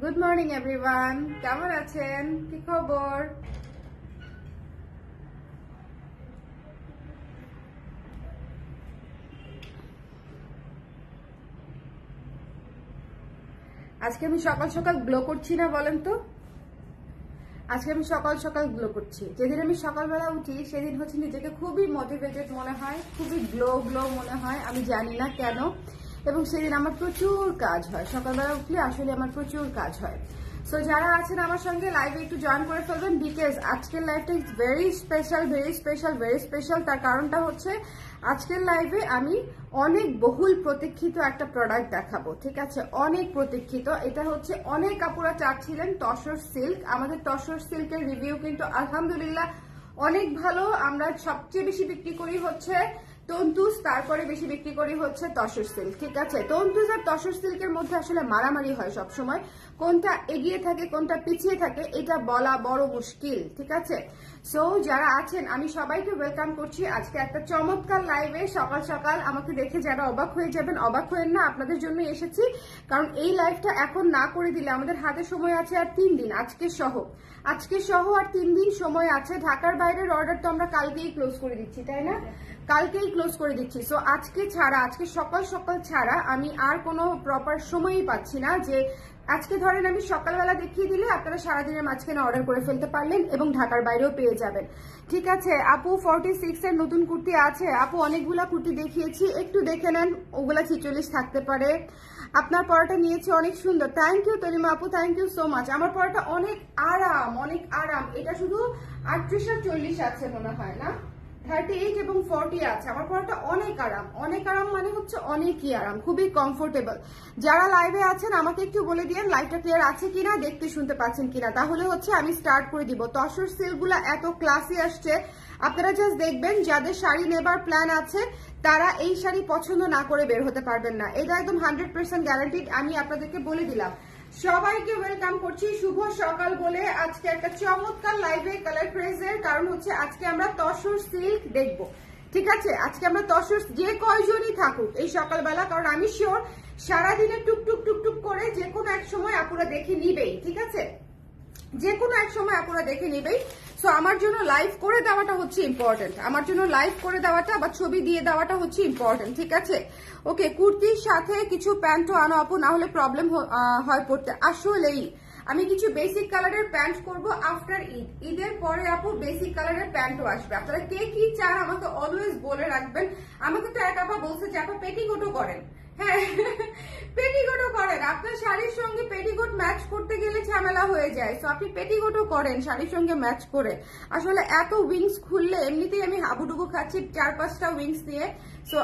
Good morning everyone, কেমন আছেন? কি খবর? আজকে আমি সকাল সকাল গ্লো করছি না বলেন তো? আজকে আমি সকাল সকাল গ্লো করছি। যেদিন আমি সকালবেলা উঠি সেদিন হচ্ছে নিজেকে খুবই মোটিভেটেড মনে হয়, খুবই গ্লো গ্লো মনে হয়, আমি জানি না কেন। এবং সেদিন আমার প্রচুর কাজ হয়, সকালবেলা উঠলে আসলে আমার প্রচুর কাজ হয়। সো যারা আছেন আমার সঙ্গে লাইভে একটু জয়েন করে ফেলবেন, বিকজ আজকের লাইভটা is very special, very special, very special. তার কারণটা হচ্ছে আজকের লাইভে আমি অনেক বহুল প্রতীক্ষিত একটা প্রোডাক্ট দেখাবো, ঠিক আছে? অনেক প্রতীক্ষিত। এটা হচ্ছে অনেক আপুরা চাচ্ছিলেন তসর সিল্ক। আমাদের তসর সিল্কের রিভিউ কিন্তু আলহামদুলিল্লাহ অনেক ভালো। আমরা সবচেয়ে বেশি বিক্রি করি হচ্ছে তন্তুজ, তারপরে বেশি বিক্রি করি হচ্ছে তসর সিল্ক, ঠিক আছে? তন্তুজ আর তসর সিল্কের মধ্যে আসলে মারামারি হয় সব সময়, কোনটা এগিয়ে থাকে কোনটা পিছিয়ে থাকে এটা বলা বড় মুশকিল, ঠিক আছে? সো যারা আছেন আমি সবাইকে ওয়েলকাম করছি আজকে একটা চমৎকার লাইভে। সকাল সকাল আমাকে দেখে যারা অবাক হয়ে যাবেন, অবাক হয়েন না, আপনাদের জন্য এসেছি। কারণ এই লাইভটা এখন না করে দিলে আমাদের হাতে সময় আছে আর 3 দিন, আজকে সহ আর 3 দিন সময় আছে। ঢাকার বাইরের অর্ডার তো আমরা কালকেই ক্লোজ করে দিচ্ছি, তাই না? কালকেই ক্লোজ করে দিচ্ছি। সো আজকে ছাড়া, আজকে সকাল সকাল ছাড়া আমি আর কোনো প্রপার সময়ই পাচ্ছি না যে আজকে ধরেন আমি সকালবেলা দেখিয়ে দিলে আপনারা সারাদিনের মাঝখানে অর্ডার করে ফেলতে পারলেন এবং ঢাকার বাইরেও পেয়ে যাবেন, ঠিক আছে? আপু 46 এর নতুন কুর্তি আছে। আপু অনেকগুলা কুর্তি দেখিয়েছি, একটু দেখে নেন, ওগুলা 46 থাকতে পারে। আপনার পরাটা নিয়েছি, অনেক সুন্দর। থ্যাংক ইউ তলিমা আপু, থ্যাংক ইউ সো মাচ। আমার পরাটা অনেক আরাম, অনেক আরাম। এটা শুধু 38 আর 40 আছে মনে হয়, না 38 এবং 40 আছে। আমার পরাটা অনেক আরাম, অনেক আরাম মানে হচ্ছে অনেকই আরাম, খুবই কমফোর্টেবল। যারা লাইভে আছেন আমাকে একটু বলে দিয়েন লাইভটা ক্লিয়ার আছে কিনা, দেখতে শুনতে পাচ্ছেন কিনা, তাহলে হচ্ছে আমি স্টার্ট করে দিব। তসর সিল্কগুলা এত ক্লাসি আসছে, আপনারা জাস্ট দেখবেন। যাদের শাড়ি নেবার প্ল্যান আছে তারা এই শাড়ি পছন্দ না করে বের হতে পারবেন না, এটা একদম 100% গ্যারান্টিড, আমি আপনাদেরকে বলে দিলাম। সবাইকে ওয়েলকাম করছি, শুভ সকাল বলে আজকে একটা চমৎকার লাইভে কালার ক্রেজের। কারণ হচ্ছে আজকে আমরা তসর সিল্ক দেখবো, ঠিক আছে? আজকে আমরা তসর যে কয়জনই থাকুক এই সকালবেলা, কারণ আমি শিওর সারাদিনে টুকটুক টুকটুক করে যে কোনো এক সময় আপুরা দেখে নিবেই, ঠিক আছে? যে কোনো এক সময় আপুরা দেখে নিবেই। সো আমার জন্য লাইভ করে দেওয়াটা হচ্ছে ইম্পর্টেন্ট, আমার জন্য লাইভ করে দেওয়াটা বা ছবি দিয়ে দেওয়াটা হচ্ছে ইম্পর্টেন্ট, ঠিক আছে? ওকে, কুর্তির সাথে কিছু প্যান্টও আনো আপু, না হলে প্রবলেম হয় পড়তে। আসলেই আমি কিছু বেসিক কালারের প্যান্ট করব আফটার ঈদ, ঈদের পরে আপু বেসিক কালারের প্যান্টও আসবে। আপনারা কে কি চান আমাকে অলওয়েজ বলে রাখবেন। আমাকে তো এক আপা বলছে যে আপা পেটিকোটও করেন। হ্যাঁ, পেটিকোটও করেন। আপনার শাড়ির সঙ্গে পেটিকোট ম্যাচ করতে গেলে ঝামেলা হয়ে যায়, তো আপনি পেটিকোটও করেন শাড়ির সঙ্গে ম্যাচ করে। আসলে এত উইংস খুললে এমনিতেই আমি হাবুডুবু খাচ্ছি 4-5টা উইংস দিয়ে। সো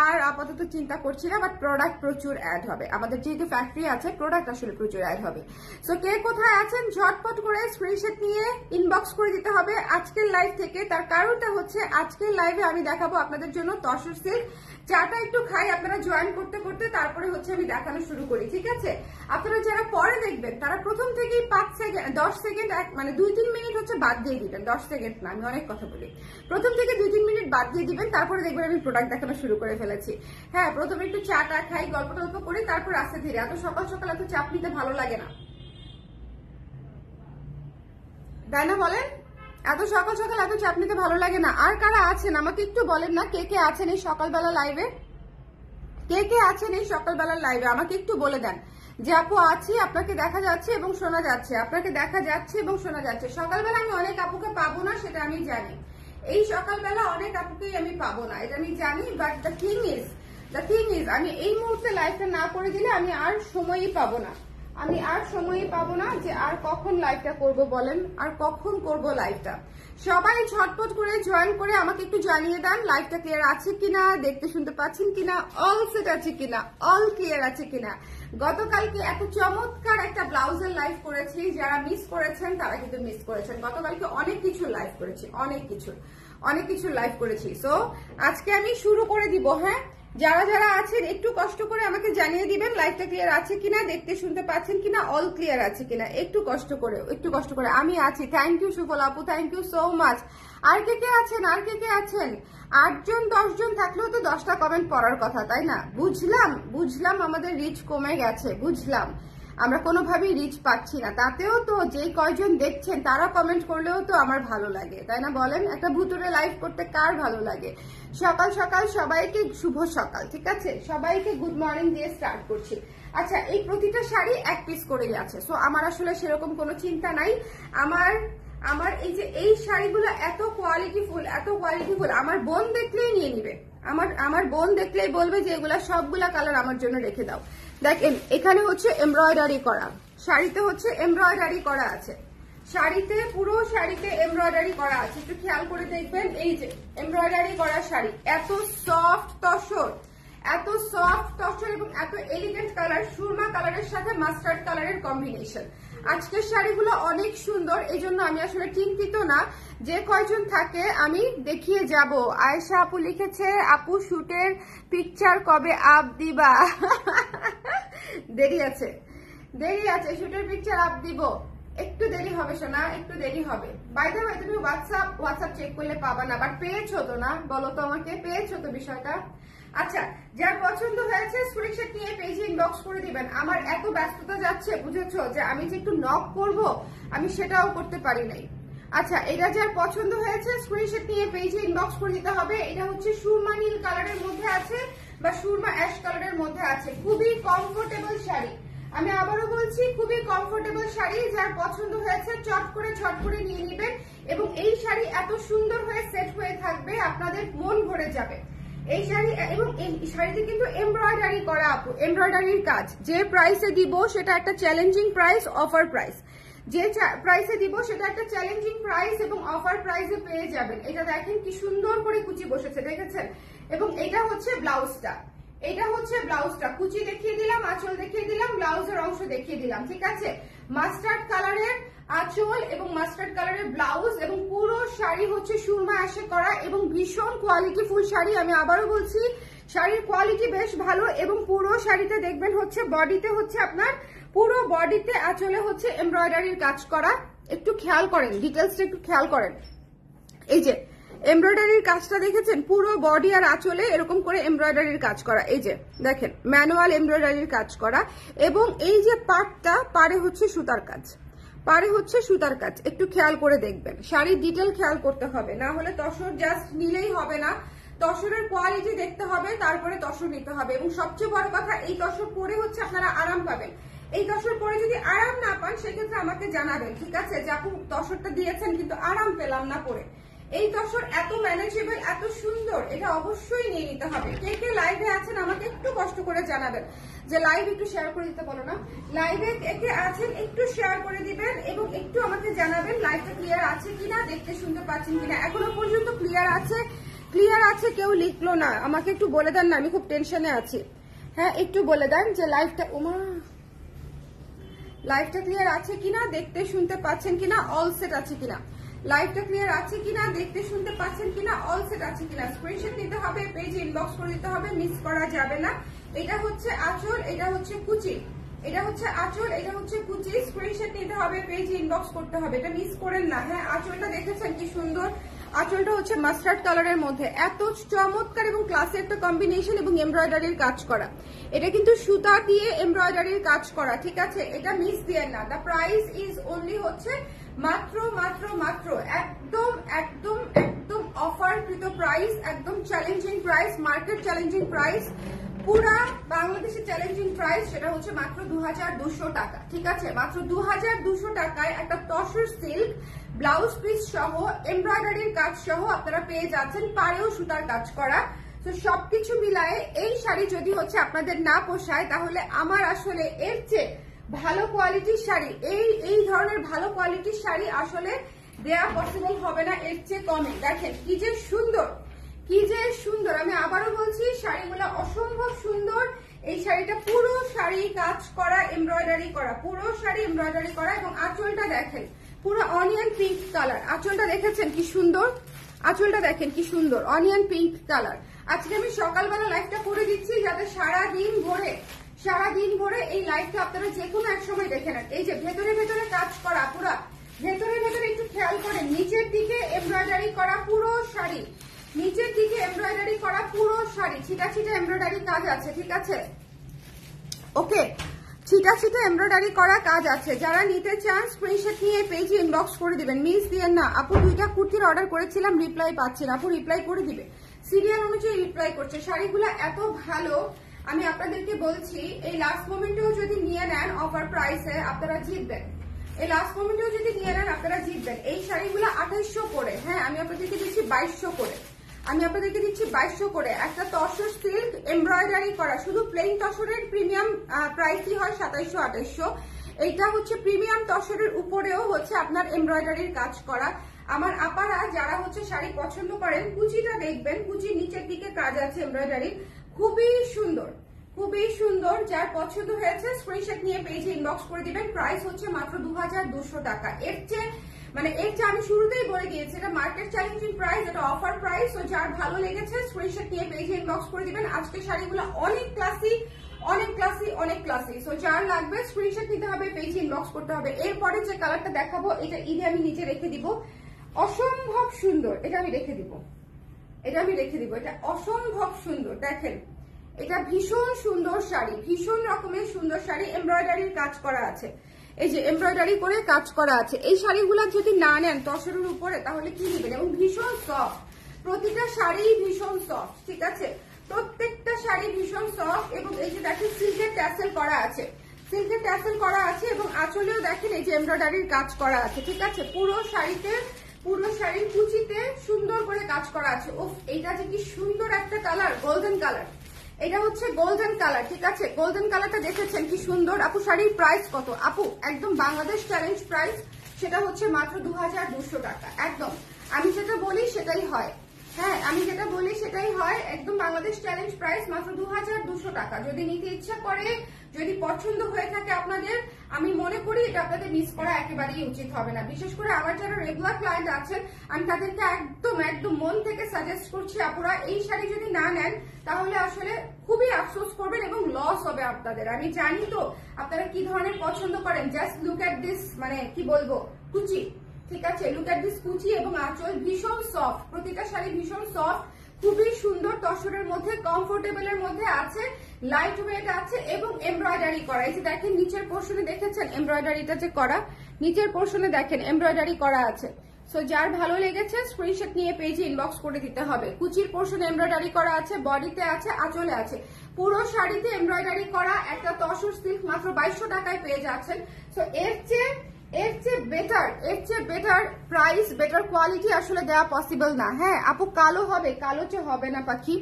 আর আপাতত চিন্তা করছি না, বাট প্রোডাক্ট প্রচুর অ্যাড হবে। আমাদের যেহেতু ফ্যাক্টরি আছে, প্রোডাক্ট আসলে প্রচুর অ্যাড হবে। সো কে কোথায় আছেন ঝটপট করে স্ক্রিনশট নিয়ে ইনবক্স করে দিতে হবে আজকের লাইভ থেকে। তার কারণটা হচ্ছে আজকের লাইভে আমি দেখাবো আপনাদের জন্য তসর সিল্ক। চাটা একটু খাই, আপনারা জয়েন করতে করতে তারপরে হচ্ছে আমি দেখানো শুরু করি, ঠিক আছে? আপনারা যারা পরে দেখবেন তারা প্রথম থেকেই 5 সেকেন্ড 10 সেকেন্ড মানে 2-3 মিনিট হচ্ছে বাদ দিয়ে দিবেন। 10 সেকেন্ড না, আমি অনেক কথা বলি। প্রথম থেকে 2-3 মিনিট বাদ দিয়ে দিবেন, তারপরে দেখবেন আমি প্রোডাক্ট দেখানো শুরু করে ফেলেছি। হ্যাঁ, প্রথমে একটু চাটা খাই, গল্প টল্প করি, তারপর আস্তে ধীরে। এত সকাল সকাল এত চাপ নিতে ভালো লাগে না, তাই না বলেন? এত সকাল সকাল এত চাপ নিতে ভালো লাগে না। আর কারা আছেন আমাকে একটু বলেন না, কে কে আছেন এই সকালবেলা লাইভে? কে কে আছেন এই সকালবেলার লাইভে আমাকে একটু বলে দেন যে আপু আছি, আপনাকে দেখা যাচ্ছে এবং শোনা যাচ্ছে, আপনাকে দেখা যাচ্ছে এবং শোনা যাচ্ছে। সকালবেলা আমি অনেক আপুকে পাবো না, সেটা আমি জানি। এই সকালবেলা অনেক আপুকেই আমি পাবো না, এটা আমি জানি। বাট দ্য থিং ইজ আমি এই মুহূর্তে লাইভটা না করে দিলে আমি আর সময়ই পাবো না, আমি আর সময়ই পাবো না যে আর কখন লাইভটা করব বলেন, আর কখন করব লাইভটা। সবাই ঝটপট করে জয়েন করে আমাকে একটু জানিয়ে দেন লাইভটা ক্লিয়ার আছে কিনা, দেখতে শুনতে পাচ্ছেন কিনা, অল সেট আছে কিনা, অল ক্লিয়ার আছে কিনা। গতকালকে এত চমৎকার একটা ব্লাউজের লাইভ করেছি, যারা মিস করেছেন তারা কিন্তু মিস করেছেন। গতকালকে অনেক কিছু লাইভ করেছি, অনেক কিছু লাইভ করেছি। সো আজকে আমি শুরু করে দিব। হ্যাঁ, যারা যারা আছেন একটু কষ্ট করে আমাকে জানিয়ে দিবেন লাইভটা ক্লিয়ার আছে কিনা, দেখতে শুনতে পাচ্ছেন কিনা, অল ক্লিয়ার আছে কিনা। একটু কষ্ট করে আমি আছি। থ্যাংক ইউ সুফল আপু, থ্যাংক ইউ সো মাচ। আর কে কে আছেন, আর কে কে আছেন? 8 জন 10 জন থাকলেও তো 10টা কমেন্ট পড়ার কথা, তাই না? বুঝলাম আমাদের রিচ কমে গেছে, বুঝলাম। আমরা কোনোভাবেই রিচ পাচ্ছি না। তাতেও তো যেই কয়জন দেখছেন তারা কমেন্ট করলেও তো আমার ভালো লাগে, তাই না বলেন? একটা ভুতুরে লাইভ করতে কার ভালো লাগে? সকাল সকাল সবাইকে শুভ সকাল, ঠিক আছে? সবাইকে গুড মর্নিং দিয়ে স্টার্ট করছি। আচ্ছা, এই প্রতিটা শাড়ি এক পিস করেই আছে, সো আমার আসলে সেরকম কোনো চিন্তা নাই। আমার এই যে এই শাড়িগুলো এত কোয়ালিটিফুল, আমার বোন দেখলেই নিয়ে নিবে। আমার বোন দেখলেই বলবে যে এগুলা সবগুলা কালার আমার জন্য রেখে দাও। দেখেন এখানে হচ্ছে এমব্রয়ডারি করা, শাড়িতে হচ্ছে এমব্রয়ডারি করা আছে, শাড়িতে পুরো শাড়িতে এমব্রয়ডারি করা আছে। একটু খেয়াল করে দেখবেন, এই যে এমব্রয়ডারি করা শাড়ি, এত সফট তসর, এত সফট তসর এবং এত এলিগেন্ট কালার, সুরমা কালারের সাথে মাস্টার্ড কালারের কম্বিনেশন। আজকের শাড়িগুলো অনেক সুন্দর, এই জন্য আমি আসলে চিন্তিত না। যে কয়জন থাকে আমি দেখিয়ে যাব। আয়েশা আপু লিখেছে, আপু শুটের পিকচার কবে আপ দিবা? দেরি আছে, শুটের পিকচার আপ দিব, একটু দেরি হবে সোনা, একটু দেরি হবে। বাই দ্য ওয়ে, তুমি হোয়াটসঅ্যাপ চেক করলে পাবা না, বাট পেয়েছো তো না? বলো তো আমাকে, পেয়েছো তো বিষয়টা? আচ্ছা, যার পছন্দ হয়েছে স্ক্রিনশট নিয়ে পেজে ইনবক্স করে দিবেন। আমার এত ব্যস্ততা যাচ্ছে, বুঝেছো, যে আমি যে একটু নক করব আমি সেটাও করতে পারি নাই। আচ্ছা, এটা যার পছন্দ হয়েছে স্ক্রিনশট নিয়ে পেজে ইনবক্স করে দিতে হবে। এটা হচ্ছে সুরমা নীল কালারের মধ্যে আছে বা সুরমা অ্যাশ কালারের মধ্যে আছে। খুবই কমফোর্টেবল শাড়ি, আমি আবারও বলছি, খুবই কমফোর্টেবল শাড়ি। যার পছন্দ হয়েছে চট করে নিয়ে নেবেন। এবং এই শাড়ি এত সুন্দর হয়ে সেট হয়ে থাকবে, আপনাদের মন ভরে যাবে এই শাড়ি। এবং এই শাড়িতে কিন্তু এমব্রয়ডারি করা আপু, এমব্রয়ডারির কাজ। যে প্রাইসে দিব সেটা একটা চ্যালেঞ্জিং প্রাইস, অফার প্রাইস। যে প্রাইসে দিব সেটা একটা চ্যালেঞ্জিং প্রাইস এবং অফার প্রাইসে পেয়ে যাবেন। এটা দেখেন কি সুন্দর করে কুচি বসেছে, দেখেছেন? এবং এটা হচ্ছে ব্লাউজটা, কুচি দেখিয়ে দিলাম, আঁচল দেখিয়ে দিলাম, ব্লাউজের অংশ দেখিয়ে দিলাম, ঠিক আছে? মাস্টার্ড কালারের আঁচল এবং মাস্টার্ড কালারের ব্লাউজ এবং পুরো শাড়ি হচ্ছে সুরমা অ্যাশে করা এবং ভীষণ কোয়ালিটিফুল শাড়ি। আমি আবারও বলছি, শাড়ির কোয়ালিটি বেশ ভালো এবং পুরো শাড়িতে দেখবেন হচ্ছে বডিতে হচ্ছে আপনার পুরো বডিতে আঁচলে হচ্ছে এমব্রয়ডারির কাজ করা। একটু খেয়াল করেন, ডিটেলসটা একটু খেয়াল করেন। এই যে এমব্রয়ডারির কাজটা দেখেছেন, পুরো বডি আর আঁচলে এরকম করে এমব্রয়ডারির কাজ করা। এই যে দেখেন ম্যানুয়াল এমব্রয়ডারির কাজ করা এবং এই যে পাটটা পারে হচ্ছে সুতার কাজ, একটু খেয়াল করে দেখবেন। শাড়ির ডিটেল খেয়াল করতে হবে, না হলে তসর জাস্ট নিলেই হবে না, তসরের কোয়ালিটি দেখতে হবে, তারপরে তসর নিতে হবে। এবং সবচেয়ে বড় কথা, এই তসর পরে হচ্ছে আপনারা আরাম পাবেন। এই তসর পরে যদি আরাম না পান সেক্ষেত্রে আমাকে জানাবেন, ঠিক আছে, যে আপু তসরটা দিয়েছেন কিন্তু আরাম পেলাম না পরে। এই তসর এত ম্যানেজেবল, এত সুন্দর, এটা অবশ্যই নিয়ে নিতে হবে। কে কে লাইভে আছেন আমাকে একটু কষ্ট করে জানাবেন, যে লাইভ একটু শেয়ার করে দিতে বলো না, লাইভে কে কে আছেন একটু শেয়ার করে দিবেন এবং একটু আমাকে জানাবেন লাইভটা ক্লিয়ার আছে কিনা, দেখতে শুনতে পাচ্ছেন কিনা। এখনো পর্যন্ত ক্লিয়ার আছে কেউ লিখলো না, আমাকে একটু বলে দেন না, আমি খুব টেনশনে আছি। হ্যাঁ, একটু বলে দেন যে লাইভটা ক্লিয়ার আছে কিনা, দেখতে শুনতে পাচ্ছেন কিনা, অল সেট আছে কিনা। লাইভটা ক্লিয়ার আছে কিনা, দেখতে শুনতে পাচ্ছেন কিনা, অল সেট আছে কিনা। স্ক্রিনশট নিতে হবে, পেজে ইনবক্স করে দিতে হবে, মিস করা যাবে না। এটা হচ্ছে আঁচল, এটা হচ্ছে কুচি, স্ক্রিনশট নিতে হবে, পেজে ইনবক্স করতে হবে, এটা মিস করেন না। হ্যাঁ, আঁচলটা দেখেছেন কি সুন্দর, আঁচলটা হচ্ছে মাস্টার্ড কালারের মধ্যে, এত চমৎকার এবং ক্লাসে একটা কম্বিনেশন এবং এমব্রয়ডারির কাজ করা। এটা কিন্তু সুতা দিয়ে এমব্রয়ডারির কাজ করা, ঠিক আছে? এটা মিস দিয়ে না। দ্য প্রাইস ইজ অনলি হচ্ছে মাত্র একদম অফারকৃত প্রাইস, একদম challenging price, market challenging price, পুরা বাংলাদেশের চ্যালেঞ্জিং প্রাইস। সেটা হচ্ছে মাত্র 2200 টাকা, ঠিক আছে? মাত্র 2200 টাকায় একটা তসর সিল্ক ব্লাউজ পিস সহ এমব্রয়ডারির কাজ সহ আপনারা পেয়ে যাচ্ছেন, পাড়েও সুতার কাজ করা। তো সবকিছু মিলায়ে এই শাড়ি যদি হচ্ছে আপনাদের না পোষায়, তাহলে আমার আসলে এর চেয়ে ভালো কোয়ালিটির শাড়ি, এই ধরনের ভালো কোয়ালিটির শাড়ি আসলে দেয়া পসিবল হবে না এর চেয়ে কমে। দেখেন কি যে সুন্দর, আমি আবারও বলছি, শাড়িগুলো অসম্ভব সুন্দর। এই শাড়িটা পুরো শাড়ি কাজ করা, এমব্রয়ডারি করা, পুরো শাড়ি এমব্রয়ডারি করা এবং আঁচলটা দেখেন পুরো অনিয়ন পিঙ্ক কালার। আঁচলটা দেখেছেন কি সুন্দর, আঁচলটা দেখেন কি সুন্দর, অনিয়ন পিঙ্ক কালার। আজকে আমি সকালবেলা লাইভটা করে দিচ্ছি যাতে সারাদিন ভরে এই লাইভটা আপনারা যে কোনো এক সময় দেখে নেন। এই যে ভেতরে কাজ করা, পুরো ভেতরে একটু খেয়াল করেন, নিচের দিকে এমব্রয়ডারি করা পুরো শাড়ি, ছিটা এমব্রয়ডারি কাজ আছে, ঠিক আছে? ওকে, চিটা চিটা এমব্রয়ডারি করা কাজ আছে। যারা নিতে চান স্ক্রিনশট নিয়ে পেজে ইনবক্স করে দিবেন, মিস দিয়েন না। আপু 2টা কুর্তির অর্ডার করেছিলাম, রিপ্লাই পাচ্ছি না। আপু রিপ্লাই করে দিবে, সিরিয়াল অনুযায়ী রিপ্লাই করছে। শাড়িগুলো এত ভালো, আমি আপনাদেরকে বলছি এই লাস্ট মোমেন্টেও যদি নিয়ে নেন অফার প্রাইসে আপনারা জিতবেন। এই লাস্ট মোমেন্টেও যদি নিয়ে নেন আপনারা জিতবেন। এই শাড়িগুলো 2800 করে, হ্যাঁ আমি আপনাদেরকে দিচ্ছি 2200 করে, আমি আপনাদেরকে দিচ্ছি 2200 করে। একটা তসর সিল্ক এমব্রয়ডারি করা, শুধু প্লেন তসরের প্রিমিয়াম প্রাইসই হয় 2700-2800। এইটা হচ্ছে প্রিমিয়াম তসরের উপরেও হচ্ছে আপনার এমব্রয়ডারির কাজ করা। আমার আপারা যারা হচ্ছে শাড়ি পছন্দ করেন, কুচিটা দেখবেন, কুচির নিচের দিকে কাজ আছে এমব্রয়ডারি, খুবই সুন্দর, খুবই সুন্দর। যার পছন্দ হয়েছে স্ক্রিনশট নিয়ে পেজে ইনবক্স করে দিবেন। প্রাইস হচ্ছে মাত্র 2200 টাকা। এর চেয়ে আমি শুরুতেই বলে দিয়েছি এটা মার্কেট চ্যালেঞ্জিং প্রাইস, এটা অফার প্রাইস। তো যার ভালো লেগেছে স্ক্রিনশট নিয়ে পেজে ইনবক্স করে দিবেন। আজকে শাড়িগুলো অনেক ক্লাসি, অনেক ক্লাসি, অনেক ক্লাসি। সো যার লাগবে স্ক্রিনশট নিতে হবে, পেজে ইনবক্স করতে হবে। এরপরে যে কালারটা দেখাবো এটা ঈদে আমি নিচে রেখে দিব, অসম্ভব সুন্দর। এটা আমি রেখে দিব, এটা আমি রেখে দিব, এটা অসম্ভব সুন্দর। দেখেন এটা ভীষণ সুন্দর শাড়ি, ভীষণ রকমের সুন্দর শাড়ি, এমব্রয়ডারির কাজ করা আছে। এই যে এমব্রয়ডারি করে কাজ করা আছে। এই শাড়িগুলো যদি না নেন তসরের উপরে তাহলে কি নেবেন? এবং ভীষণ সফট, প্রতিটা শাড়ি ভীষণ সফট, ঠিক আছে? প্রত্যেকটা শাড়ি ভীষণ সফট। এবং এই যে দেখেন সিল্কের ট্যাসেল করা আছে, সিল্কের ট্যাসেল করা আছে এবং আঁচলেও দেখেন এই যে এমব্রয়ডারির কাজ করা আছে, ঠিক আছে? পুরো শাড়িতে, পুরো শাড়ির কুচিতে সুন্দর করে কাজ করা আছে। উফ, এইটা যে কি সুন্দর একটা কালার, গোল্ডেন কালার। এটা হচ্ছে গোল্ডেন কালার, ঠিক আছে? গোল্ডেন কালারটা দেখেছেন কি সুন্দর। আপু শাড়ির প্রাইস কত? আপু একদম বাংলাদেশ চ্যালেঞ্জ প্রাইস, সেটা হচ্ছে মাত্র 2200 টাকা। একদম আমি যেটা বলি সেটাই হয়, হ্যাঁ আমি যেটা বলি সেটাই হয়। একদম বাংলাদেশ চ্যালেঞ্জ প্রাইস মাত্র 2200 টাকা। যদি নিতে ইচ্ছা করে, যদি পছন্দ হয়ে থাকে আপনাদের, আমি মনে করি এটা আপনাদের মিস করা একেবারেই উচিত হবে না। বিশেষ করে আমার যারা রেগুলার ক্লায়েন্ট আছেন, আমি তাদেরকে একদম একদম মন থেকে সাজেস্ট করছি আপুরা এই শাড়ি যদি না নেন তাহলে আসলে খুবই আফসোস করবেন এবং লস হবে আপনাদের। আমি জানি তো আপনারা কি ধরনের পছন্দ করেন। জাস্ট লুক এট দিস, মানে কি বলবো, কুচি, ঠিক আছে? লুক এট দিস কুচি এবং আঁচল ভীষণ সফট, প্রতিটা শাড়ি ভীষণ সফট, খুবই সুন্দর তসরের মধ্যে, কমফোর্টেবলের মধ্যে আছে, লাইট ওয়েট আছে এবং এমব্রয়ডারি করা। এই যে দেখেন নিচের পোর্শনে দেখেছেন এমব্রয়ডারিটা যে করা, নিচের পোর্শনে দেখেন এমব্রয়ডারি করা আছে। সো যার ভালো লেগেছে স্ক্রিনশট নিয়ে পেজে ইনবক্স করে দিতে হবে। কুচির পোর্শনে এমব্রয়ডারি করা আছে, বডিতে আছে, আঁচলে আছে, পুরো শাড়িতে এমব্রয়ডারি করা। একটা তসর সিল্ক মাত্র 2200 টাকায় পেয়ে যাচ্ছেন। সো এর চেয়ে বেটার প্রাইস, বেটার কোয়ালিটি আসলে দেওয়া পসিবল না। হ্যাঁ আপু কালো হবে, কালো যে হবে না পাখি,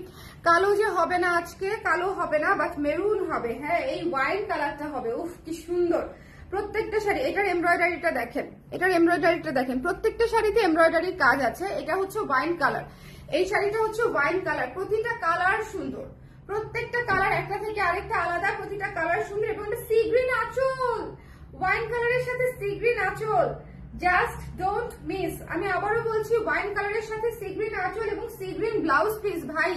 কালো যে হবে না, আজকে কালো হবে না, বাট মেরুন হবে। হ্যাঁ এই ওয়াইন কালারটা হবে। উফ কি সুন্দর প্রত্যেকটা শাড়ি। এটার এমব্রয়ডারিটা দেখেন, এটার এমব্রয়ডারিটা দেখেন, প্রত্যেকটা শাড়িতে এমব্রয়ডারির কাজ আছে। এটা হচ্ছে ওয়াইন কালার, এই শাড়িটা হচ্ছে ওয়াইন কালার। প্রতিটা কালার সুন্দর, প্রত্যেকটা কালার একটা থেকে আরেকটা আলাদা, প্রতিটা কালার সুন্দর। এবং সি গ্রিন আঁচল, ওয়াইন কালারের সাথে সি গ্রিন আঁচল, জাস্ট ডোন্ট মিস। আমি আবারও বলছি ওয়াইন কালারের সাথে সি গ্রিন আঁচল এবং সি গ্রিন ব্লাউজ পিস, ভাই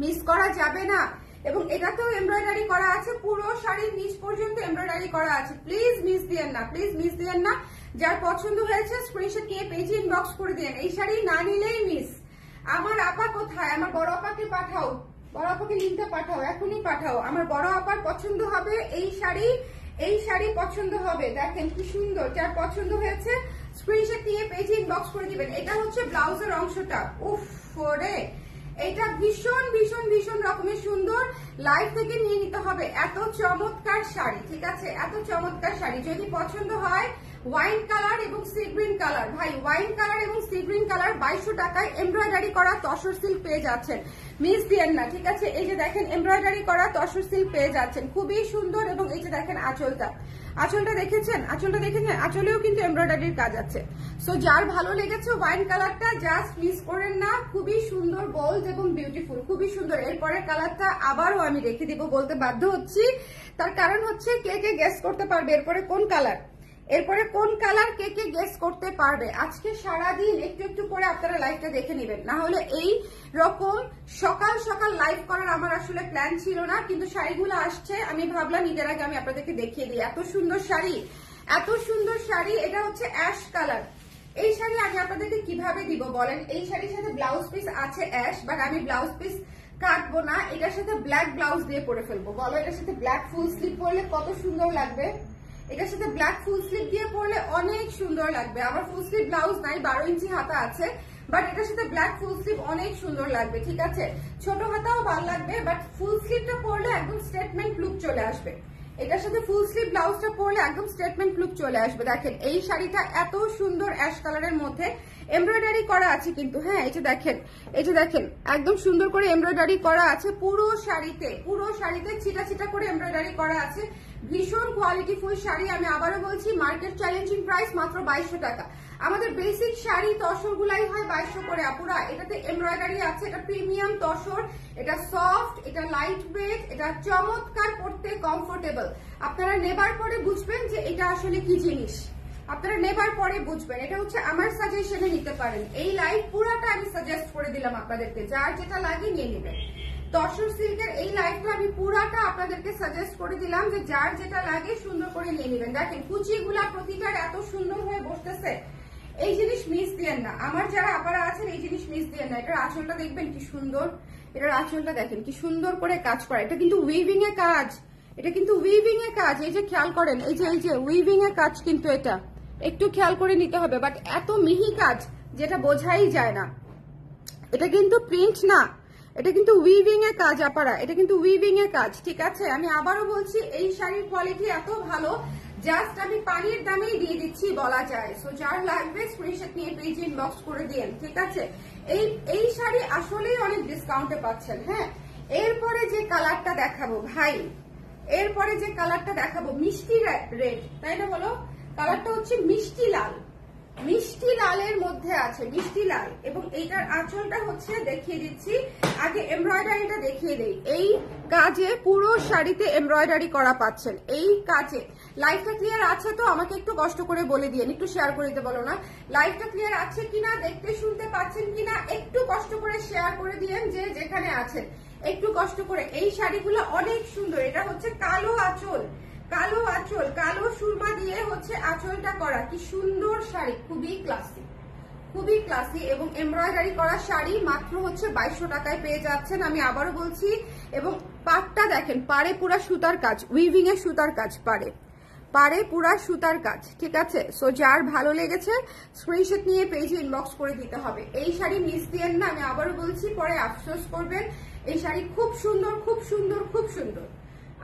মিস করা যাবে না। এবং এটাতেও এমব্রয়ডারি করা আছে, পুরো শাড়ির নিচ পর্যন্ত এমব্রয়ডারি করা আছে। প্লিজ মিস দিয়েন না, প্লিজ মিস দিয়েন না। যার পছন্দ হয়েছে স্ক্রিনশট নিয়ে পেজে ইনবক্স করে দিন। এই শাড়ি না নিলেই মিস। আমার আপা কোথায়? আমার বড় আপাকে পাঠাও, বড় আপাকে লিঙ্কটা পাঠাও, এখনই পাঠাও। আমার বড় আপার পছন্দ হবে এই শাড়ি, এই শাড়ি পছন্দ হবে। দেখেন কি সুন্দর, যার পছন্দ হয়েছে স্ক্রিনশট নিয়ে পেজে ইনবক্স করে দিবেন। এটা হচ্ছে ব্লাউজের অংশটা, উফ রে এটা ভীষণ ভীষণ ভীষণ রকমের সুন্দর। লাইভ থেকে নিয়ে নিতে হবে, এত চমৎকার শাড়ি, ঠিক আছে? এত চমৎকার শাড়ি যদি পছন্দ হয়, ওয়াইন কালার এবং সি গ্রিন কালার, ভাই ওয়াইন কালার এবং সি গ্রিন কালার 2200 টাকায় এমব্রয়ডারি করা তসর সিল্ক পেয়ে যাচ্ছেন, মিস দিয়েন না, ঠিক আছে? এই যে দেখেন এমব্রয়ডারি করা তসর সিল্ক পেয়ে যাচ্ছেন, খুবই সুন্দর। এবং এই যে দেখেন আঁচলটা, আঁচলটা দেখেছেন, আঁচলটা দেখেছেন, আঁচলেও কিন্তু এমব্রয়ডারির কাজ আছে। সো যার ভালো লেগেছে ওয়াইন কালারটা জাস্ট মিস করেন না, খুবই সুন্দর, বোল্ড এবং বিউটিফুল, খুবই সুন্দর। এরপরের কালারটা আবারও আমি রেখে দিব, বলতে বাধ্য হচ্ছি, তার কারণ হচ্ছে কে কে গেস করতে পারবে এরপরে কোন কালার, এরপরে কোন কালার কে কে গেস করতে পারবে। আজকে সারাদিন একটু একটু করে আপনারা লাইভটা দেখে নেবেন, না হলে এই রকম সকাল সকাল লাইভ করার আমার আসলে প্ল্যান ছিল না, কিন্তু শাড়িগুলো আসছে আমি ভাবলাম ঈদের আগে আমি আপনাদেরকে দেখিয়ে দিই। এত সুন্দর শাড়ি, এত সুন্দর শাড়ি। এটা হচ্ছে অ্যাশ কালার। এই শাড়ি আমি আপনাদেরকে কিভাবে দিব বলেন? এই শাড়ির সাথে ব্লাউজ পিস আছে অ্যাশ, বাট আমি ব্লাউজ পিস কাটবো না, এটার সাথে ব্ল্যাক ব্লাউজ দিয়ে পরে ফেলবো। বলো এটার সাথে ব্ল্যাক ফুল স্লিভ পরলে কত সুন্দর লাগবে? এটার সাথে ব্ল্যাক ফুল স্লিভ দিয়ে পরলে অনেক সুন্দর লাগবে। আমার ফুল স্লিভ ব্লাউজ নাই, 12 ইঞ্চি হাতা আছে, বাট এটার সাথে ব্ল্যাক ফুল স্লিভ অনেক সুন্দর লাগবে। ঠিক আছে, ছোট হাতাও ভালো লাগবে, বাট ফুল স্লিভটা পরলে একদম স্টেটমেন্ট লুক চলে আসবে। এটার সাথে ফুল স্লিভ ব্লাউজটা পরলে একদম স্টেটমেন্ট লুক চলে আসবে। দেখেন এই শাড়িটা এত সুন্দর অ্যাশ কালারের মধ্যে এমব্রয়ডারি করা আছে কিন্তু, হ্যাঁ এই যে দেখেন, এই যে দেখেন একদম সুন্দর করে এমব্রয়ডারি করা আছে পুরো শাড়িতে ছিটা ছিটা করে এমব্রয়ডারি করা আছে। ভীষণ কোয়ালিটিফুল শাড়ি। আমি আবারও বলছি, মার্কেট চ্যালেঞ্জিং প্রাইস মাত্র 2200 টাকা। আমাদের বেসিক শাড়ি তসর গুলাই হয় 2200 করে আপুরা। এটাতে এমব্রয়ডারি আছে, এটা প্রিমিয়াম তসর, এটা সফট, এটা লাইট ওয়েট, এটা চমৎকার, পড়তে কমফোর্টেবল। আপনারা নেবার পরে বুঝবেন যে এটা আসলে কি জিনিস, আপনারা নেবার পরে বুঝবেন। এটা হচ্ছে আমার সাজেশনে নিতে পারেন। এই লাইভ পুরাটা আমি সাজেস্ট করে দিলাম আপনাদেরকে, যার যেটা লাগে নিয়ে নেবেন। তসর সিল্কের এই লাইভটা আমি পুরাটা আপনাদেরকে সাজেস্ট করে দিলাম যে যার যেটা লাগে সুন্দর করে নিয়ে নেবেন। দেখেন কুচিগুলা প্রতিটার এত সুন্দর হয়ে বসতেছে, এই জিনিস মিস দিয়েন না। আমার যারা আপারা আছেন এই জিনিস মিস দিয়েন না। এটার আঁচলটা দেখবেন কি সুন্দর, এটার আঁচলটা দেখেন কি সুন্দর করে কাজ করা। এটা কিন্তু উইভিং এ কাজ, এটা কিন্তু উইভিং এ কাজ। এই যে খেয়াল করেন, এই যে উইভিং এ কাজ কিন্তু, এটা একটু খেয়াল করে নিতে হবে। বাট এত মিহি কাজ যেটা বোঝাই যায় না। এটা কিন্তু প্রিন্ট না, এটা কিন্তু উইভিং এর কাজ আপারা, এটা কিন্তু উইভিং এর কাজ। ঠিক আছে, আমি আবারও বলছি এই শাড়ির কোয়ালিটি এত ভালো, জাস্ট আমি পানির দামেই দিয়ে দিচ্ছি বলা যায়। সো যার লাগবে স্ক্রিনশট নিয়ে পেজ ইনবক্স করে দিন। ঠিক আছে, এই শাড়ি আসলেই অনেক ডিসকাউন্টে পাচ্ছেন। হ্যাঁ, এরপরে যে কালারটা দেখাবো ভাই, এরপরে যে কালারটা দেখাবো মিষ্টি রেড, তাই না বলো? কালারটা হচ্ছে মিষ্টি লাল, মিষ্টি লালের মধ্যে আছে, মিষ্টি লাল। এবং এইটার আঁচলটা হচ্ছে দেখিয়ে দিচ্ছি, আগে এমব্রয়ডারিটা দেখিয়ে দেই। এই কাজে পুরো শাড়িতে এমব্রয়ডারি করা পাচ্ছেন। এই কাজে লাইভটা ক্লিয়ার আছে তো? আমাকে একটু কষ্ট করে বলে দিয়েন, একটু শেয়ার করে দিতে বলো না। লাইভটা ক্লিয়ার আছে কিনা, দেখতে শুনতে পাচ্ছেন কিনা, একটু কষ্ট করে শেয়ার করে দিয়েন যে যেখানে আছেন, একটু কষ্ট করে। এই শাড়িগুলো অনেক সুন্দর। এটা হচ্ছে কালো আঁচল, কালো আঁচল, কালো সুরমা দিয়ে হচ্ছে আঁচলটা করা। কি সুন্দর শাড়ি, খুবই ক্লাসি, খুবই ক্লাসি। এবং এমব্রয়ডারি করা শাড়ি মাত্র হচ্ছে 2200 টাকায় পেয়ে যাচ্ছেন। আমি আবারও বলছি, এবং পাড়টা দেখেন, পাড়ে পুরা সুতার কাজ, উইভিং এর সুতার কাজ, পাড়ে পুরা সুতার কাজ। ঠিক আছে, সো যার ভালো লেগেছে স্ক্রিনশট নিয়ে পেজে ইনবক্স করে দিতে হবে। এই শাড়ি মিস দিয়েন না, আমি আবারও বলছি, পরে আফসোস করবেন। এই শাড়ি খুব সুন্দর, খুব সুন্দর, খুব সুন্দর।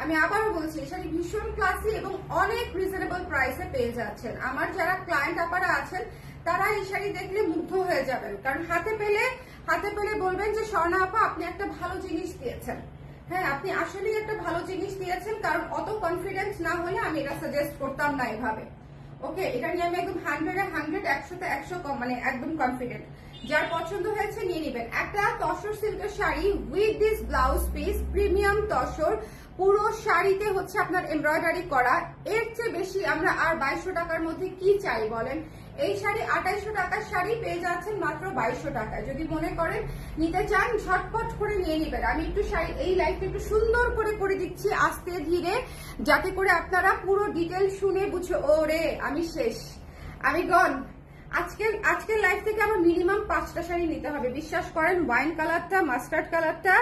আমি আবারও বলছি, এই শাড়ি ভীষণ ক্লাসি এবং অনেক রিজনেবল প্রাইসে পেয়ে যাচ্ছেন। আমার যারা ক্লায়েন্ট আপারা আছেন তারা এই শাড়ি দেখলে মুগ্ধ হয়ে যাবেন, কারণ হাতে পেলে বলবেন যে স্বর্ণা আপা আপনি একটা ভালো জিনিস দিয়েছেন। হ্যাঁ, আপনি আসলেই একটা ভালো জিনিস দিয়েছেন, কারণ অত কনফিডেন্স না হলে আমি এটা সাজেস্ট করতাম না এভাবে। ওকে, এটা নিয়ে আমি একদম 100 এ 100, 100তে 100 কম, মানে একদম কনফিডেন্ট। যার পছন্দ হয়েছে নিয়ে নেবেন। একটা তসর সিল্কের sari with this blouse piece, premium tussar, পুরো শাড়িতে হচ্ছে আপনার এমব্রয়ডারি করা। এর চেয়ে বেশি আমরা আর 2200 টাকার মধ্যে কি চাই বলেন? এই শাড়ি 2800 টাকার শাড়ি পেয়ে যাচ্ছেন মাত্র 2200 টাকায়। যদি মনে করেন নিতে চান ঝটপট করে নিয়ে নেবেন। আমি একটু শাড়ি এই লাইফটা একটু সুন্দর করে দিচ্ছি আস্তে ধীরে, যাতে করে আপনারা পুরো ডিটেল শুনে বুঝে ওরে আমি শেষ, আমি গন। আজকের লাইফ থেকে আমার মিনিমাম 5টা শাড়ি নিতে হবে, বিশ্বাস করেন। ওয়াইন কালারটা, মাস্টার্ড কালারটা,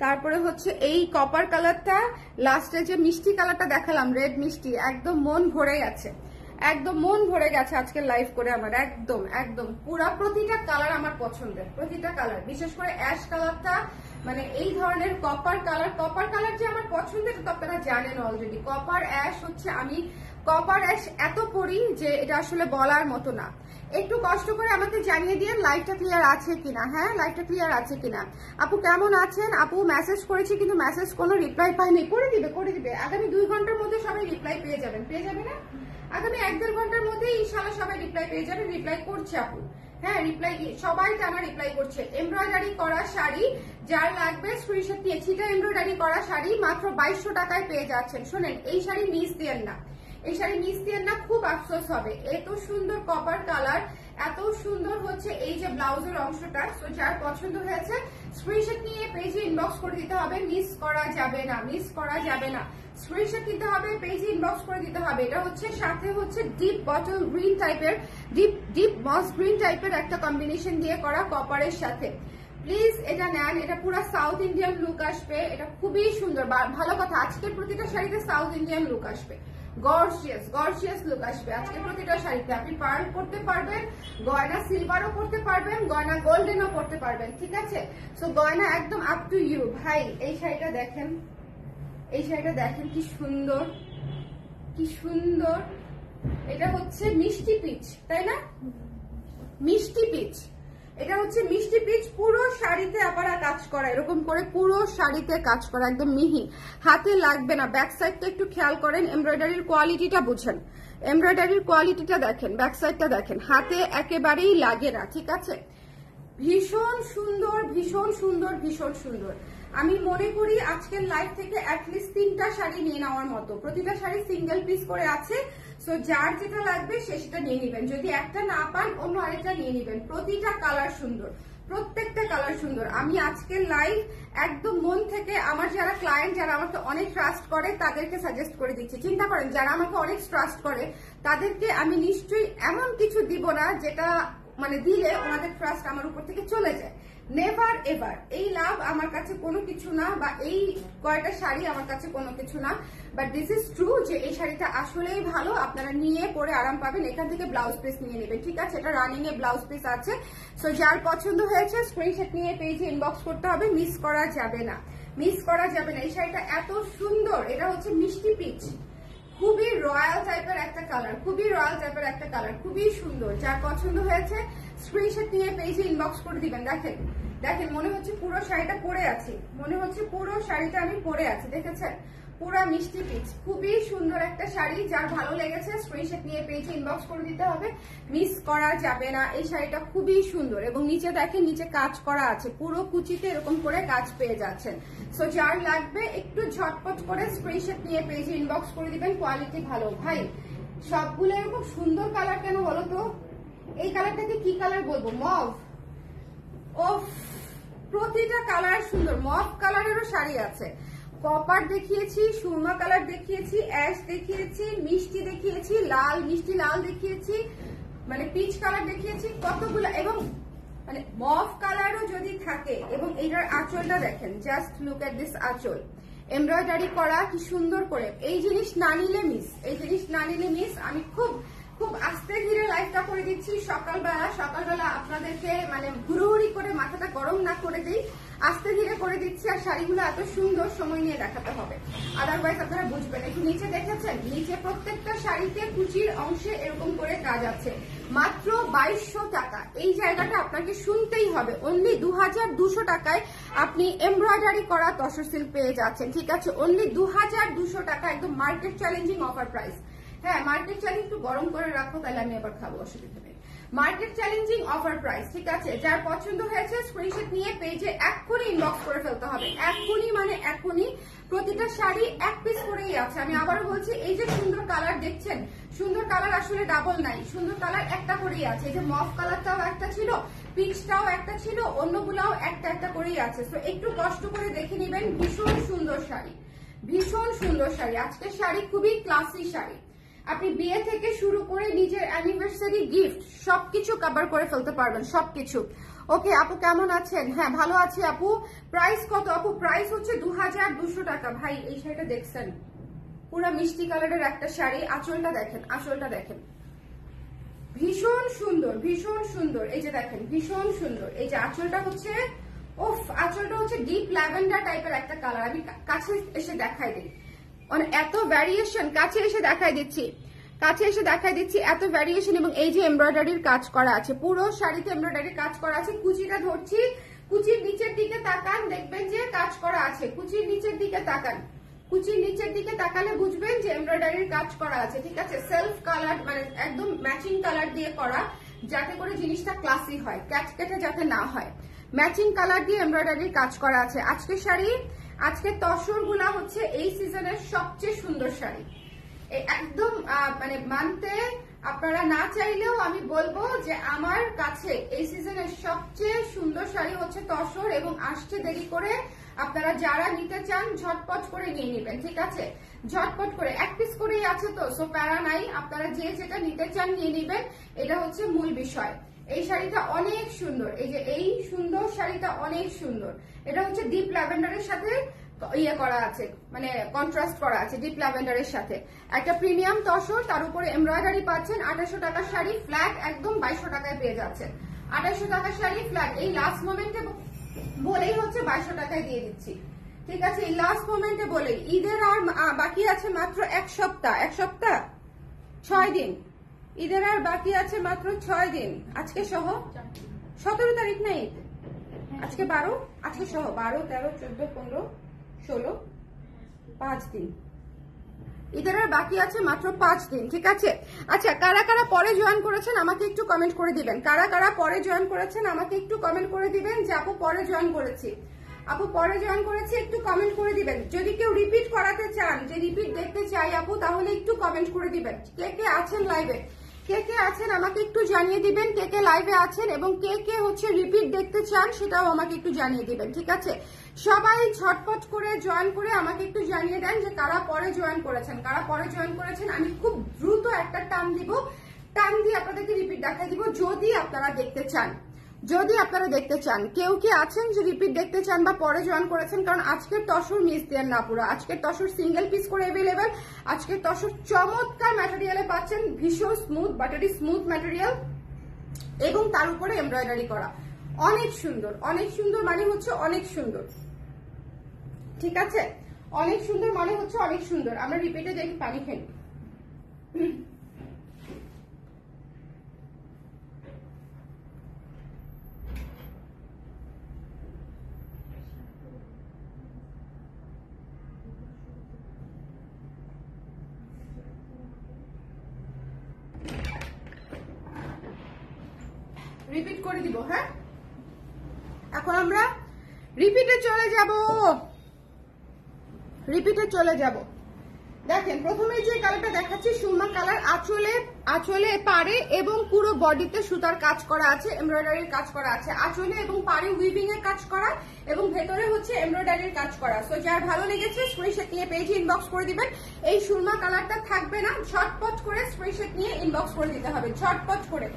তারপরে হচ্ছে এই কপার কালারটা, লাস্টে যে মিষ্টি কালারটা দেখালাম রেড মিষ্টি, একদম মন ভরে গেছে, একদম মন ভরে গেছে আজকের লাইভ করে আমার। একদম একদম পুরা প্রতিটা কালার আমার পছন্দের, প্রতিটা কালার। বিশেষ করে অ্যাশ কালারটা, মানে এই ধরনের কপার কালার যে আমার পছন্দের, তো আপনারা জানেন অলরেডি। কপার অ্যাশ হচ্ছে, আমি কপার অ্যাশ এত পরি যে এটা আসলে বলার মতো না। একটু কষ্ট করে আমাকে জানিয়ে দিন লাইভটা ক্লিয়ার আছে কিনা। হ্যাঁ, লাইভটা ক্লিয়ার আছে কিনা। আপু কেমন আছেন? আপু মেসেজ করেছি কিন্তু মেসেজ কোনো রিপ্লাই পাইনি। করে দিবে। আগামী 2 ঘন্টার মধ্যে সবাই রিপ্লাই পেয়ে যাবে না? আগামী 1-1.5 ঘন্টার মধ্যে ইনশাআল্লাহ সবাই রিপ্লাই পেয়ে যাবে। রিপ্লাই করছে আপু, হ্যাঁ রিপ্লাই, সবাই টানা রিপ্লাই করছে। এমব্রয়ডারি করা শাড়ি যার লাগবে স্ক্রিনশট নিয়ে, ছিটা এমব্রয়ডারি করা শাড়ি মাত্র 2200 টাকায় পেয়ে যাচ্ছেন। শোনেন, এই শাড়ি মিস দিয়েন না, এই শাড়ি মিস দিয়েন না, খুব আফসোস হবে। এত সুন্দর কপার কালার, এত সুন্দর হচ্ছে এই যে ব্লাউজের অংশটা। তো যার পছন্দ হয়েছে স্ক্রিনশট নিয়ে পেজে ইনবক্স করে দিতে হবে, মিস করা যাবে না, মিস করা যাবে না। স্ক্রিনশট দিতে হবে, পেজে ইনবক্স করে দিতে হবে। এটা হচ্ছে সাথে হচ্ছে ডিপ বটল গ্রিন টাইপের, ডিপ মস গ্রিন টাইপের একটা কম্বিনেশন দিয়ে করা কপারের সাথে। প্লিজ এটা নেন, এটা পুরো সাউথ ইন্ডিয়ান লুক আসবে, এটা খুবই সুন্দর। ভালো কথা, আজকের প্রতিটা শাড়িতে সাউথ ইন্ডিয়ান লুক আসবে, গর্জিয়াস গর্জিয়াস লুক আসবে আজকের প্রতিটা শাড়িতে। আপনি পার্ল করতে পারবেন, গয়না সিলভারও করতে পারবেন, গয়না গোল্ডেনও করতে পারবেন, ঠিক আছে? সো গয়না একদম আপ টু ইউ। ভাই এই শাড়িটা দেখেন, এই শাড়িটা দেখেন কি সুন্দর, কি সুন্দর। এটা হচ্ছে মিষ্টি পিচ, তাই না? মিষ্টি পিচ, এটা হচ্ছে মিষ্টি পিচ। পুরো শাড়িতে আপারা কাজ করা, এরকম করে পুরো শাড়িতে কাজ করা, একদম মিহি, হাতে লাগবে না। ব্যাক সাইডটা একটু খেয়াল করেন, এমব্রয়ডারির কোয়ালিটিটা বুঝেন, এমব্রয়ডারির কোয়ালিটিটা দেখেন, ব্যাক সাইডটা দেখেন, হাতে একেবারেই লাগে না, ঠিক আছে? ভীষণ সুন্দর, ভীষণ সুন্দর, ভীষণ সুন্দর। আমি মনে করি আজকের লাইভ থেকে অ্যাটলিস্ট 3টা শাড়ি নিয়ে নেওয়ার মতো। প্রতিটা শাড়ি সিঙ্গেল পিস করে আছে, সো যার যেটা লাগবে সে সেটা নিয়ে নেবেন। যদি একটা না পান অন্য আরেকটা নিয়ে নেবেন। প্রতিটা কালার সুন্দর, প্রত্যেকটা কালার সুন্দর। আমি আজকের লাইভ একদম মন থেকে আমার যারা ক্লায়েন্ট, যারা আমাকে অনেক ট্রাস্ট করে তাদেরকে সাজেস্ট করে দিচ্ছি। চিন্তা করেন, যারা আমাকে অনেক ট্রাস্ট করে তাদেরকে আমি নিশ্চয়ই এমন কিছু দিব না যেটা মানে দিলে ওনাদের ট্রাস্ট আমার উপর থেকে চলে যায়। Never ever. এই লাভ আমার কাছে কোনো কিছু না, বা এই কয়টা শাড়ি আমার কাছে কোনো কিছু না, বাট দিস ইজ ট্রু যে এই শাড়িটা আসলেই ভালো। আপনারা নিয়ে পরে আরাম পাবেন। এখান থেকে ব্লাউজ পিস নিয়ে নেবেন, ঠিক আছে? এটা রানিং এ ব্লাউজ পিস আছে। সো যার পছন্দ হয়েছে স্ক্রিনশট নিয়ে পেজে ইনবক্স করতে হবে, মিস করা যাবে না, মিস করা যাবে না। এই শাড়িটা এত সুন্দর, এটা হচ্ছে মিষ্টি পিচ, খুবই রয়্যাল টাইপের একটা কালার, খুবই রয়্যাল টাইপের একটা কালার, খুবই সুন্দর। যার পছন্দ হয়েছে স্ক্রিনশট নিয়ে পেজে ইনবক্স করে দিবেন। দেখেন দেখেন, মনে হচ্ছে পুরো শাড়িটা পরে আছি, মনে হচ্ছে পুরো শাড়িটা আমি পরে আছি, দেখেছেন? পুরা মিষ্টি পিচ, খুবই সুন্দর একটা শাড়ি। যার ভালো লেগেছে স্ক্রিনশট নিয়ে পেজে ইনবক্স করে দিতে হবে, মিস করা যাবে না। এই শাড়িটা খুবই সুন্দর, এবং নিচে দেখেন নিচে কাজ করা আছে, পুরো কুচিতে এরকম করে কাজ পেয়ে যাচ্ছেন। সো যার লাগবে একটু ঝটপট করে স্ক্রিনশট নিয়ে পেজে ইনবক্স করে দিবেন। কোয়ালিটি ভালো। ভাই সবগুলো এরকম সুন্দর কালার কেন বলো তো? এই কালারটাকে কি কালার বলবো? মভ। ওফ, প্রতিটা কালার সুন্দর। মভ কালারেরও শাড়ি আছে, কপার দেখিয়েছি, সুরমা কালার দেখিয়েছি, অ্যাশ দেখিয়েছি, মিষ্টি দেখিয়েছি, লাল, মিষ্টি লাল দেখিয়েছি, মানে পিচ কালার দেখিয়েছি, কতগুলো। এবং মানে মভ কালারও যদি থাকে, এবং এইটার আঁচলটা দেখেন, জাস্ট লুক এট দিস আঁচল, এমব্রয়ডারি করা কি সুন্দর করে। এই জিনিস না নিলে মিস, এই জিনিস না নিলে মিস। আমি খুব খুব আস্তে ধীরে লাইভটা করে দিচ্ছি সকালবেলা আপনাদেরকে মানে হুড়োহুড়ি করে মাথাটা গরম না করে দিই, আস্তে ধীরে করে দিচ্ছি। আর শাড়িগুলো এত সুন্দর, সময় নিয়ে দেখাতে হবে, আদারওয়াইজ আপনারা বুঝবেন। একটু নিচে দেখেছেন, নিচে প্রত্যেকটা শাড়িতে কুচির অংশে এরকম করে কাজ আছে। মাত্র 2200 টাকা। এই জায়গাটা আপনাকে শুনতেই হবে। অনলি 2200 টাকায় আপনি এমব্রয়ডারি করা তসর সিল্ক পেয়ে যাচ্ছেন, ঠিক আছে? অনলি 2200 টাকা, একদম মার্কেট চ্যালেঞ্জিং অফার প্রাইস। হ্যাঁ, মার্কেট চ্যালেঞ্জ একটু গরম করে রাখো, তাহলে আমি আবার খাবো, অসুবিধা নেই। মার্কেট চ্যালেঞ্জিং অফার প্রাইস, ঠিক আছে? যার পছন্দ হয়েছে স্ক্রিনশট নিয়ে পেজে এক্ষুনি ইনবক্স করে ফেলতে হবে, এক্ষুনি মানে এক্ষুনি। প্রতিটা শাড়ি এক পিস করেই আছে। আমি আবারও বলছি, এই যে সুন্দর কালার দেখছেন, সুন্দর কালার আসলে ডাবল নাই, সুন্দর কালার একটা করেই আছে। এই যে মফ কালারটাও একটা ছিল, পিচটাও একটা ছিল, অন্যগুলাও একটা একটা করেই আছে। তো একটু কষ্ট করে দেখে নেবেন। ভীষণ সুন্দর শাড়ি, ভীষণ সুন্দর শাড়ি। আজকের শাড়ি খুবই ক্লাসি শাড়ি। আপনি বিয়ে থেকে শুরু করে নিজের অ্যানিভার্সারি গিফট সবকিছু কভার করে ফেলতে পারবেন, সবকিছু। ওকে আপু, কেমন আছেন? হ্যাঁ ভালো আছি আপু। প্রাইস কত আপু? প্রাইস হচ্ছে 2200 টাকা। ভাই এই শাড়িটা দেখছেন, পুরো মিষ্টি কালারের একটা শাড়ি। আঁচলটা দেখেন, আঁচলটা দেখেন, ভীষণ সুন্দর, ভীষণ সুন্দর। এই যে দেখেন, ভীষণ সুন্দর। এই যে আঁচলটা হচ্ছে, ওফ, আঁচলটা হচ্ছে ডিপ ল্যাভেন্ডার টাইপের একটা কালার। আমি কাছে এসে দেখাই দিই, মানে এত ভ্যারিয়েশন। কাছে এসে দেখাই দিচ্ছি, কাছে এসে দেখাই দিচ্ছি, এত ভ্যারিয়েশন। এবং এই যে এমব্রয়ডারির কাজ করা আছে, পুরো শাড়িতে এমব্রয়ডারির কাজ করা আছে। কুচিটা ধরছি, কুচির নিচের দিকে তাকান, দেখবেন যে কাজ করা আছে। কুচির নিচের দিকে তাকান, কুচির নিচের দিকে তাকালে বুঝবেন যে এমব্রয়ডারির কাজ করা আছে, ঠিক আছে? সেলফ কালার, মানে একদম ম্যাচিং কালার দিয়ে করা, যাতে করে জিনিসটা ক্লাসি হয়, ক্যাটকেটে যাতে না হয়। ম্যাচিং কালার দিয়ে এমব্রয়ডারির কাজ করা আছে। আজকের শাড়ি, আজকে তসর গুলা হচ্ছে এই সিজনের সবচেয়ে সুন্দর শাড়ি। একদম মানে মানতে আপনারা না চাইলেও আমি বলবো যে আমার কাছে এই সিজনের সবচেয়ে সুন্দর শাড়ি হচ্ছে তসর, এবং আসতে দেরি করে। আপনারা যারা নিতে চান ঝটপট করে নিয়ে নেবেন, ঠিক আছে? ঝটপট করে, এক পিস করেই আছে তো, সো প্যারা নাই। আপনারা যে যেটা নিতে চান নিয়ে নেবেন, এটা হচ্ছে মূল বিষয়। এই শাড়িটা অনেক সুন্দর, এই যে এই সুন্দর শাড়িটা অনেক সুন্দর। এটা হচ্ছে ডিপ ল্যাভেন্ডারের সাথে ইয়ে করা আছে, মানে কন্ট্রাস্ট করা আছে ডিপ ল্যাভেন্ডারের সাথে। একটা প্রিমিয়াম তসর, তার উপরে এমব্রয়ডারি পাচ্ছেন। 2800 টাকার শাড়ি ফ্ল্যাট একদম 2200 টাকায় পেয়ে যাচ্ছেন। 2800 টাকার শাড়ি ফ্ল্যাট এই লাস্ট মোমেন্টে বলেই হচ্ছে 2200 টাকায় দিয়ে দিচ্ছি। ঠিক আছে, এই লাস্ট মোমেন্টে বলেই। ঈদের আর বাকি আছে মাত্র এক সপ্তাহ, 6 দিন। ঈদের আর বাকি আছে মাত্র 6 দিন, আজকে সহ 17 তারিখ না ঈদ, আজকে 12, আজকে সহ 12, 13, 14, 15, 16, 5 দিন। ঈদের আর বাকি আছে মাত্র 5 দিন। ঠিক আছে, আচ্ছা কারা কারা পরে জয়েন করেছেন আমাকে একটু কমেন্ট করে দিবেন। কারা কারা পরে জয়েন করেছেন আমাকে একটু কমেন্ট করে দিবেন যে আপু পরে জয়েন করেছি, আপু পরে জয়েন করেছি, একটু কমেন্ট করে দিবেন। যদি কেউ রিপিট করাতে চান, যে রিপিট দেখতে চাই আপু, তাহলে একটু কমেন্ট করে দিবেন। কে কে আছেন লাইভে, কে কে আছেন আমাকে একটু জানিয়ে দিবেন। কে কে লাইভে আছেন এবং কে কে হচ্ছে রিপিট দেখতে চান সেটাও আমাকে একটু জানিয়ে দিবেন। ঠিক আছে, সবাই ঝটপট করে জয়েন করে আমাকে একটু জানিয়ে দেন যে কারা পরে জয়েন করেছেন, কারা পরে জয়েন করেছেন। আমি খুব দ্রুত একটা টান দিব, টান দিয়ে আপনাদেরকে রিপিট দেখাই দিব যদি আপনারা দেখতে চান, যদি আপনারা দেখতে চান। কেউ কি আছেন যে রিপিট দেখতে চান বা পরে জয়েন করেছেন? কারণ আজকের তসর মিস দেন না পুরো, আজকের তসর সিঙ্গেল পিস করে অ্যাভেলেবেল। আজকের তসর চমৎকার ম্যাটেরিয়ালে পাচ্ছেন, ভীষণ স্মুথ, বাটারি স্মুথ ম্যাটেরিয়াল এবং তার উপরে এমব্রয়ডারি করা। অনেক সুন্দর, অনেক সুন্দর মানে হচ্ছে অনেক সুন্দর। ঠিক আছে, অনেক সুন্দর মানে হচ্ছে অনেক সুন্দর। আমরা রিপিটে দেখি, পানি খেয়ে রিপিট করে দিব। হ্যাঁ, এখন আমরা রিপিটে চলে যাব, রিপিটে চলে যাব। দেখেন প্রথমে যে কালারটা দেখাচ্ছি সুরমা কালার, আঁচলে পাড়ে এবং পুরো বডিতে সুতার কাজ করা আছে, এমব্রয়ডারির কাজ করা আছে। আঁচলে এবং পাড়ে উইভিং এর কাজ করা এবং ভেতরে হচ্ছে এমব্রয়ডারির কাজ করা। সো যার ভালো লেগেছে স্ক্রিনশট নিয়ে পেজে ইনবক্স করে দিবেন। এই সুরমা কালারটা থাকবে না, ঝটপট করে স্ক্রিনশট নিয়ে ইনবক্স করে দিতে হবে, ঝটপট করে।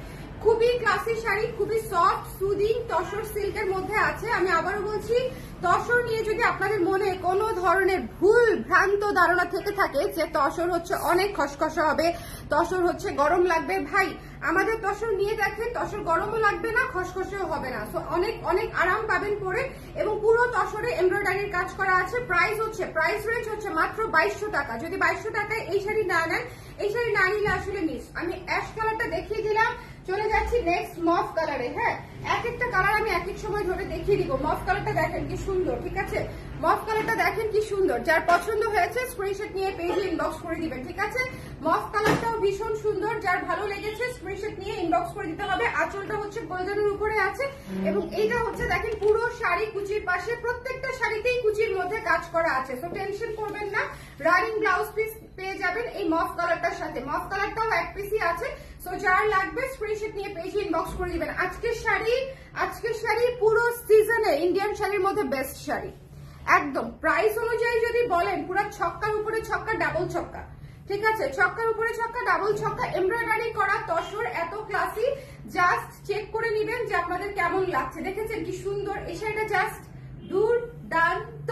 খুবই ক্লাসি শাড়ি, খুবই সফট সুদিং তসর সিল্কের মধ্যে আছে। আমি আবারও বলছি, তসর নিয়ে যদি আপনাদের মনে কোনো ধরনের ভুল ভ্রান্ত ধারণা থেকে থাকে যে তসর হচ্ছে অনেক খসখসে হবে, তসর হচ্ছে গরম লাগবে, ভাই আমাদের তসর নিয়ে দেখেন, তসর গরমও লাগবে না, খসখসেও হবে না। সো অনেক অনেক আরাম পাবেন পরে এবং পুরো তসরে এমব্রয়ডারির কাজ করা আছে। প্রাইস রেঞ্জ হচ্ছে মাত্র 2200 টাকা। যদি 2200 টাকায় এই শাড়ি না নেন, এই শাড়ি না নিলে আসলে মিস। আমি অ্যাশ কালারটা দেখিয়ে দিলাম, চলে যাচ্ছি নেক্সট মফ কালারে। হ্যাঁ, এক একটা কালার আমি এক এক সময় ধরে দেখিয়ে দিব। মফ কালারটা দেখেন কি সুন্দর, ঠিক আছে, মফ কালারটা দেখেন কি সুন্দর। যার পছন্দ হয়েছে স্ক্রিনশট নিয়ে পেজে ইনবক্স করে দিবেন। ঠিক আছে, মফ কালারটাও ভীষণ সুন্দর, যার ভালো লেগেছে স্ক্রিনশট নিয়ে ইনবক্স করে দিতে হবে। আঁচলটা হচ্ছে গোল্ডেনের উপরে আছে এবং এইটা হচ্ছে দেখেন পুরো শাড়ি কুচির পাশে, প্রত্যেকটা শাড়িতেই কুচির মধ্যে কাজ করা আছে। তো টেনশন করবেন না, রানিং ব্লাউজ পিস পেয়ে যাবেন এই মফ কালারটার সাথে। মফ কালারটাও এক পিসই আছে। সো যার লাগবে স্ক্রিনশট নিয়ে পেজে ইনবক্স করে দিবেন। আজকের শাড়ি পুরো সিজনে ইন্ডিয়ান শাড়ির মধ্যে বেস্ট শাড়ি একদম। প্রাইস অনুযায়ী যদি বলেন, পুরো ছক্কার উপরে ছক্কা, ডাবল ছক্কা। ঠিক আছে, ছক্কার উপরে ছক্কা, ডাবল ছক্কা, এমব্রয়ডারি করা তসর, এত ক্লাসি। জাস্ট চেক করে নিবেন যে আপনাদের কেমন লাগছে। দেখেছেন কি সুন্দর এই শাড়িটা, জাস্ট দুর্দান্ত।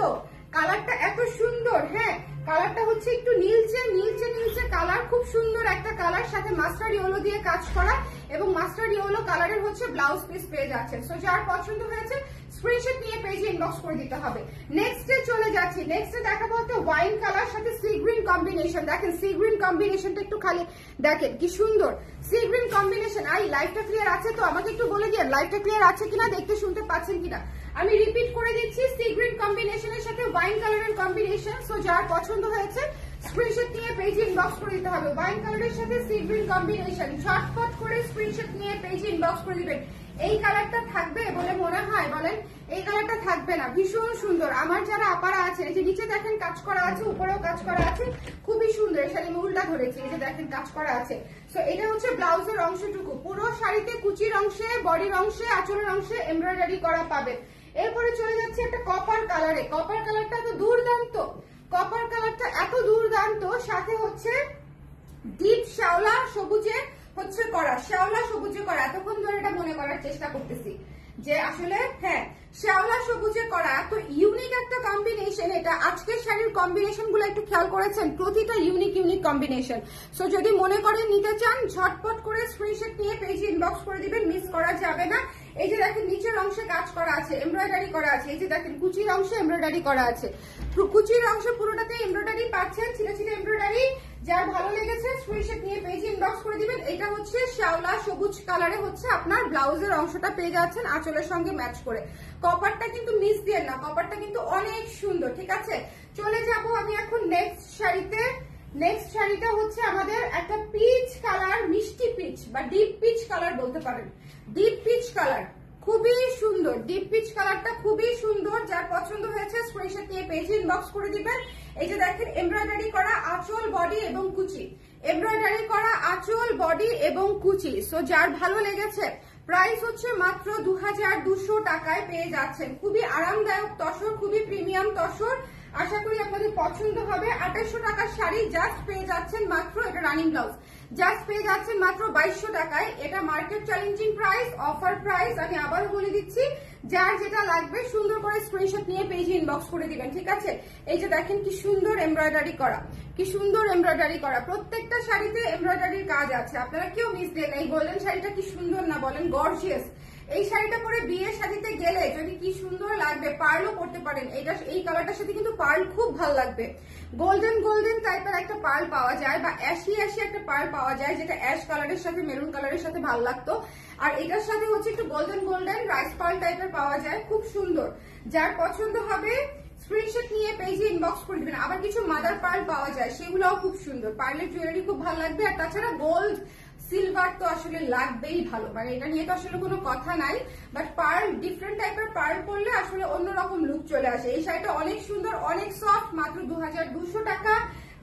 কালারটা এত সুন্দর। হ্যাঁ, কালারটা হচ্ছে একটু নীলচে কালার, খুব সুন্দর একটা কালার, সাথে মাস্টার্ড ইয়েলো দিয়ে কাজ করা এবং মাস্টার্ড ইয়েলো কালারের হচ্ছে ব্লাউজ পিস পেয়ে যাচ্ছেন। সো যার পছন্দ হয়েছে স্ক্রিনশট নিয়ে পেজে ইনবক্স করে দিতে হবে। নেক্সটে চলে যাচ্ছি, নেক্সটে দেখাবো হচ্ছে ওয়াইন কালার সাথে সি গ্রিন কম্বিনেশন। দেখেন সি গ্রিন কম্বিনেশনটা একটু খালি দেখেন কি সুন্দর সি গ্রিন কম্বিনেশন। আই লাইভটা ক্লিয়ার আছে তো? আমাকে একটু বলে দিন লাইভটা ক্লিয়ার আছে কিনা, দেখতে শুনতে পাচ্ছেন কিনা। আমি রিপিট করে দিচ্ছি, সি গ্রিন কম্বিনেশনের সাথে ওয়াইন কালারের কম্বিনেশন। সো যার পছন্দ হয়েছে স্ক্রিনশট নিয়ে পেজে ইনবক্স করে দিতে হবে। ওয়াইন কালারের সাথে সি গ্রিন কম্বিনেশন, ঝটপট করে স্ক্রিনশট নিয়ে পেজে ইনবক্স করে দিবেন। এই কালারটা থাকবে বলে মনে হয়? বলেন, এই কালারটা থাকবে না? ভীষণ সুন্দর। আমার যারা আপারা আছে, এই যে নিচে দেখেন কাজ করা আছে, উপরেও কাজ করা আছে, খুবই সুন্দর। এই শাড়ি উল্টা ধরেছি, এই যে দেখেন কাজ করা আছে। সো এটা হচ্ছে ব্লাউজের অংশটুকু, পুরো শাড়িতে কুচির অংশে, বডির অংশে, আঁচলের অংশে এমব্রয়ডারি করা পাবেন। এরপরে চলে যাচ্ছে একটা কপার কালারে। কপার কালারটা তো দুর্দান্ত, কপার কালারটা এত দুর্দান্ত, সাথে হচ্ছে ডিপ শ্যাওলা সবুজে হচ্ছে করা, শ্যাওলা সবুজে করা। এতক্ষণ ধরে এটা মনে করার চেষ্টা করতেছি যে আসলে হ্যাঁ শ্যাওলা সবুজে করা, এত ইউনিক একটা কম্বিনেশন এটা। আজকের শাড়ির কম্বিনেশন গুলো একটু খেয়াল করেছেন, প্রতিটা ইউনিক ইউনিক কম্বিনেশন। সো যদি মনে করেন নিতে চান ঝটপট করে স্ক্রিনশট নিয়ে পেজে ইনবক্স করে দিবেন, মিস করা যাবে না। এই যে দেখেন নিচের অংশে কাজ করা আছে, এমব্রয়ডারি করা আছে। এই যে দেখেন কুচির অংশে এমব্রয়ডারি করা আছে, কুচির অংশে পুরোটাতে এমব্রয়ডারি পাচ্ছেন, ছিটে ছিটে এমব্রয়ডারি। যার ভালো লেগেছে স্ক্রিনশট নিয়ে পেজে ইনবক্স করে দিবেন। এটা হচ্ছে শ্যাওলা সবুজ কালারে হচ্ছে আপনার ব্লাউজের অংশটা পেয়ে যাচ্ছেন আঁচলের সঙ্গে ম্যাচ করে। কপারটা কিন্তু মিস দিয়ে না, কপারটা কিন্তু অনেক সুন্দর, ঠিক আছে। চলে যাব আমি এখন নেক্সট শাড়িতে। নেক্সট শাড়িটা হচ্ছে আমাদের একটা পিচ কালার, মিষ্টি পিচ বা ডিপ পিচ কালার বলতে পারেন। ডিপ পিচ কালার খুবই সুন্দর, ডিপ পিচ কালারটা খুবই সুন্দর। যার পছন্দ হয়েছে স্ক্রিনশট নিয়ে পেজে ইনবক্স করে দিবেন। এই যে দেখেন এমব্রয়ডারি করা আঁচল, বডি এবং কুচি, এমব্রয়ডারি করা আঁচল, বডি এবং কুচি। সো যার ভালো লেগেছে প্রাইস হচ্ছে মাত্র 2200 টাকায় পেয়ে যাচ্ছেন। খুবই আরামদায়ক তসর, খুবই প্রিমিয়াম তসর। আশা করি আপনাদের পছন্দ হবে। 2800 টাকার শাড়ি জাস্ট পেয়ে যাচ্ছেন মাত্র, এটা রানিং ব্লাউজ, জাস্ট পেয়ে যাচ্ছেন মাত্র 2200 টাকায়। এটা market challenging price, offer price. আমি আবারও বলে দিচ্ছি, যার যেটা লাগবে সুন্দর করে স্ক্রিনশট নিয়ে পেজে ইনবক্স করে দিবেন, ঠিক আছে। এই যে দেখেন কি সুন্দর এমব্রয়ডারি করা, কি সুন্দর এমব্রয়ডারি করা। প্রত্যেকটা শাড়িতে এমব্রয়ডারির কাজ আছে, আপনারা কেউ মিস দেন। এই গোল্ডেন শাড়িটা কি সুন্দর না বলেন, গর্জিয়াস। এই শাড়িটা পরে বিয়ের শাড়িতে গেলে যদি কি সুন্দর লাগবে, পার্লও করতে পারেন। এইটা এই কালারটার সাথে কিন্তু পার্ল খুব ভালো লাগবে। গোল্ডেন গোল্ডেন টাইপের একটা পার্ল পাওয়া যায় বা অ্যাশি অ্যাশি একটা পার্ল পাওয়া যায়, যেটা অ্যাশ কালারের সাথে মেরুন কালারের সাথে ভালো লাগতো। আর এটার সাথে হচ্ছে একটু গোল্ডেন গোল্ডেন রাইস পার্ল টাইপের পাওয়া যায়, খুব সুন্দর। যার পছন্দ হবে স্ক্রিনশট নিয়ে পেজে ইনবক্স করে দিবেন। আবার কিছু মাদার পার্ল পাওয়া যায়, সেগুলোও খুব সুন্দর। পার্লের জুয়েলারি খুব ভালো লাগবে। আর তাছাড়া গোল্ড সিলভার তো আসলে লাগবেই ভালো, মানে এটা নিয়ে তো আসলে কোনো কথা নাই। বাট পার্ল, ডিফারেন্ট টাইপের পার্ল করলে আসলে অন্যরকম লুক চলে আসে। এই শাড়িটা অনেক সুন্দর, অনেক সফট, মাত্র 2200 টাকা।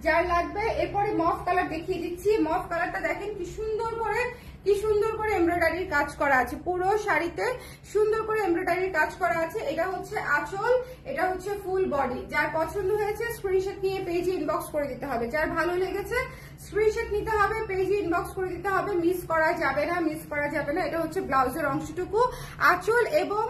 যার লাগবে। এরপরে মফ কালার দেখিয়ে দিচ্ছি। মফ কালারটা দেখেন কি সুন্দর করে, কি সুন্দর করে এমব্রয়ডারির কাজ করা আছে, পুরো শাড়িতে সুন্দর করে এমব্রয়ডারির কাজ করা আছে। এটা হচ্ছে আঁচল, এটা হচ্ছে ফুল বডি। যার পছন্দ হয়েছে স্ক্রিনশট নিয়ে পেজে ইনবক্স করে দিতে হবে। যার ভালো লেগেছে স্ক্রিনশট নিতে হবে, পেজে ইনবক্স করে দিতে হবে, মিস করা যাবে না, মিস করা যাবে না। এটা হচ্ছে ব্লাউজের অংশটুকু, আঁচল এবং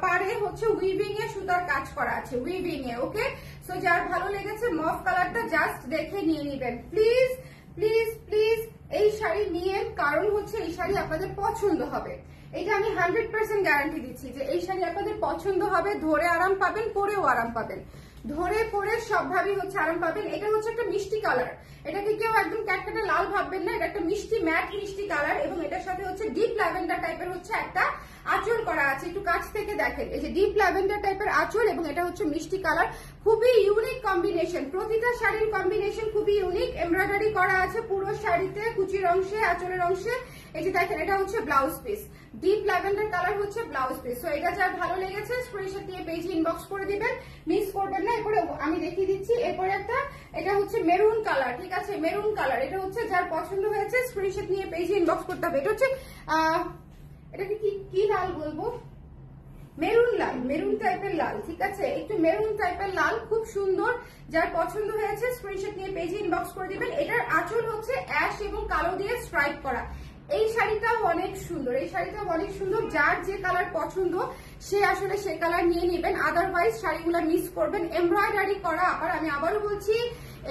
পাড়ে হচ্ছে উইভিং এ সুতার কাজ করা আছে, উইভিং এ। ওকে, সো যার ভালো লেগেছে মফ কালারটা জাস্ট দেখে নিয়ে নিবেন প্লিজ প্লিজ প্লিজ। এই শাড়ি নিয়ে, কারণ হচ্ছে এই শাড়ি আপনাদের পছন্দ হবে। এটা আমি 100% গ্যারান্টি দিচ্ছি যে এই শাড়ি আপনাদের পছন্দ হবে। ধরে আরাম পাবেন, পরেও আরাম পাবেন, ধরে পরে সবভাবেই হচ্ছে আরাম পাবেন। এটা হচ্ছে একটা মিষ্টি কালার, এটাকে কেউ একদম ক্যাটকাটা লাল ভাববেন না, এটা একটা মিষ্টি ম্যাট মিষ্টি কালার। এবং এটার সাথে হচ্ছে ডিপ ল্যাভেন্ডার টাইপের হচ্ছে একটা আঁচল করা আছে। একটু কাছ থেকে দেখেন, এই যে ডিপ ল্যাভেন্ডার টাইপের আঁচল এবং এটা হচ্ছে মিষ্টি কালার। খুবই ইউনিক কম্বিনেশন, প্রতিটা শাড়ির কম্বিনেশন খুবই ইউনিক। এমব্রয়ডারি করা আছে পুরো শাড়িতে, কুচির অংশে, আঁচলের অংশে। এই যে দেখেন এটা হচ্ছে blouse piece, deep lavender colour হচ্ছে ব্লাউজ পিস। তো এটা যার ভালো লেগেছে স্ক্রিনশট নিয়ে পেজে ইনবক্স করে দিবেন, মিস করবেন না। এরপরে আমি দেখিয়ে দিচ্ছি, এরপরে একটা, এটা হচ্ছে মেরুন কালার, ঠিক আছে, মেরুন কালার। এটা হচ্ছে যার পছন্দ হয়েছে স্ক্রিনশট নিয়ে পেজে ইনবক্স করতে হবে। এটা হচ্ছে এটাকে কি লাল বলবো, মেরুন লাল, মেরুন টাইপের লাল, ঠিক আছে, একটু মেরুন টাইপের লাল, খুব সুন্দর। যার পছন্দ হয়েছে স্ক্রিনশট নিয়ে পেজে ইনবক্স করে দিবেন। এটার আঁচল হচ্ছে অ্যাশ এবং কালো দিয়ে স্ট্রাইপ করা। এই শাড়িটাও অনেক সুন্দর, এই শাড়িটাও অনেক সুন্দর। যার যে কালার পছন্দ সে আসলে সে কালার নিয়ে নেবেন, আদারওয়াইজ শাড়িগুলো মিস করবেন। এমব্রয়ডারি করা, আবার আমি আবারও বলছি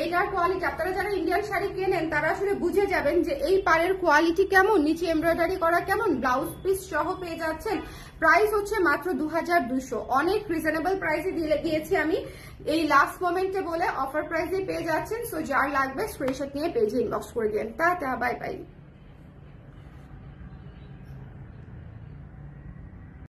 এইটার কোয়ালিটি, আপনারা যারা ইন্ডিয়ান শাড়ি কেনেন তারা আসলে বুঝে যাবেন যে এই পাড়ের কোয়ালিটি কেমন, নিচে এমব্রয়ডারি করা কেমন। ব্লাউজ পিস সহ পেয়ে যাচ্ছেন। প্রাইস হচ্ছে মাত্র 2200, অনেক রিজনেবল প্রাইসে দিয়েছি আমি এই লাস্ট মোমেন্টে বলে, অফার প্রাইসে পেয়ে যাচ্ছেন। সো যার লাগবে স্ক্রিনশট নিয়ে পেজে ইনবক্স করে দিন। Tata, bye bye.